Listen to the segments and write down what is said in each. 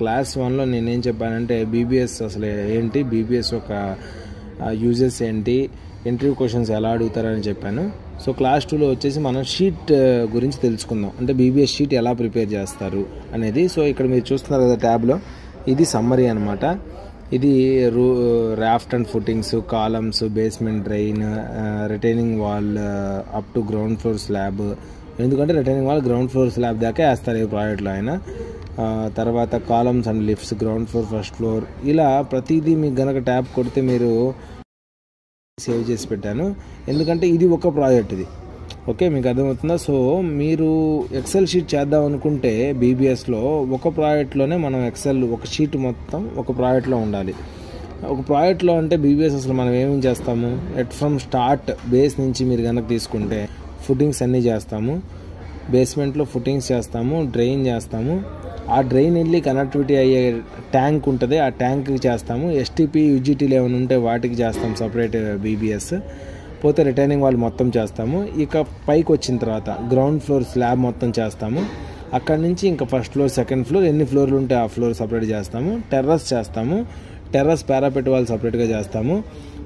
Class 1లో నేనేం చెప్పానంటే BBS అసలు ఏంటి, బీబీఎస్ ఒక యూజెస్ ఏంటి, ఇంటర్వ్యూ క్వశ్చన్స్ ఎలా అడుగుతారని చెప్పాను. సో క్లాస్ 2లో వచ్చేసి మనం షీట్ గురించి తెలుసుకుందాం, అంటే బీబీఎస్ షీట్ ఎలా ప్రిపేర్ చేస్తారు అనేది. సో ఇక్కడ మీరు చూస్తున్నారు కదా ట్యాబ్లో, ఇది సమ్మరీ అనమాట. ఇది raft and footings, columns, basement drain, retaining wall up to ground floor slab. ఎందుకంటే retaining wall ground floor slab దాకా వేస్తారు ఈ ప్రాజెక్ట్లో ఆయన. తర్వాత columns and lifts, ground floor, first floor, ఇలా ప్రతిదీ మీకు గనక ట్యాబ్ కొడితే మీరు సేవ్ చేసి పెట్టాను. ఎందుకంటే ఇది ఒక ప్రాజెక్ట్, ఇది ఓకే, మీకు అర్థమవుతుందా? సో మీరు ఎక్సెల్ షీట్ చేద్దాం అనుకుంటే బీబీఎస్లో ఒక ప్రాజెక్ట్లోనే మనం ఎక్సెల్ ఒక షీట్ మొత్తం ఒక ప్రాజెక్ట్లో ఉండాలి. ఒక ప్రాజెక్ట్లో అంటే బీబీఎస్ అసలు మనం ఏమేమి చేస్తాము, ఫ్రమ్ స్టార్ట్ బేస్ నుంచి మీరు కనుక తీసుకుంటే ఫుటింగ్స్ అన్నీ చేస్తాము, బేస్మెంట్లో ఫుటింగ్స్ చేస్తాము, డ్రైన్ చేస్తాము, ఆ డ్రైన్ వెళ్ళి కనెక్టివిటీ అయ్యే ట్యాంక్ ఉంటుంది, ఆ ట్యాంక్కి చేస్తాము, ఎస్టీపీ యూజీటీలు ఏమైనా ఉంటే వాటికి చేస్తాం సపరేట్ బీబీఎస్. పోతే రిటైనింగ్ వాల్ మొత్తం చేస్తాము. ఇక పైకి వచ్చిన తర్వాత గ్రౌండ్ ఫ్లోర్ స్లాబ్ మొత్తం చేస్తాము. అక్కడి నుంచి ఇంకా ఫస్ట్ ఫ్లోర్, సెకండ్ ఫ్లోర్, ఎన్ని ఫ్లోర్లు ఉంటే ఆ ఫ్లోర్ సపరేట్ చేస్తాము. టెర్రస్ చేస్తాము, టెర్రస్ పారాపెట్ వాల్ సపరేట్గా చేస్తాము.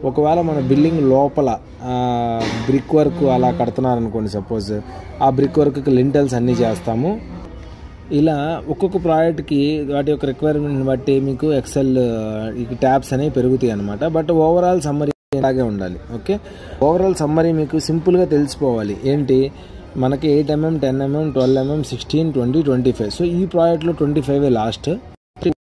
ఒకవేళ మన బిల్డింగ్ లోపల బ్రిక్ వర్క్ అలా కడుతున్నారనుకోండి సపోజ్, ఆ బ్రిక్ వర్క్కి లింటల్స్ అన్నీ చేస్తాము. ఇలా ఒక్కొక్క ప్రాజెక్ట్కి వాటి యొక్క రిక్వైర్మెంట్ని బట్టి మీకు ఎక్సెల్ ట్యాబ్స్ అనేవి పెరుగుతాయి అనమాట. బట్ ఓవరాల్ సమ్మరీ ఇలాగే ఉండాలి. ఓకే, ఓవరాల్ సమ్మరీ మీకు సింపుల్గా తెలిసిపోవాలి. ఏంటి, మనకి 8mm, 10mm, 12mm, 16, 20, 25. సో ఈ ప్రాజెక్ట్లో 25 లాస్ట్.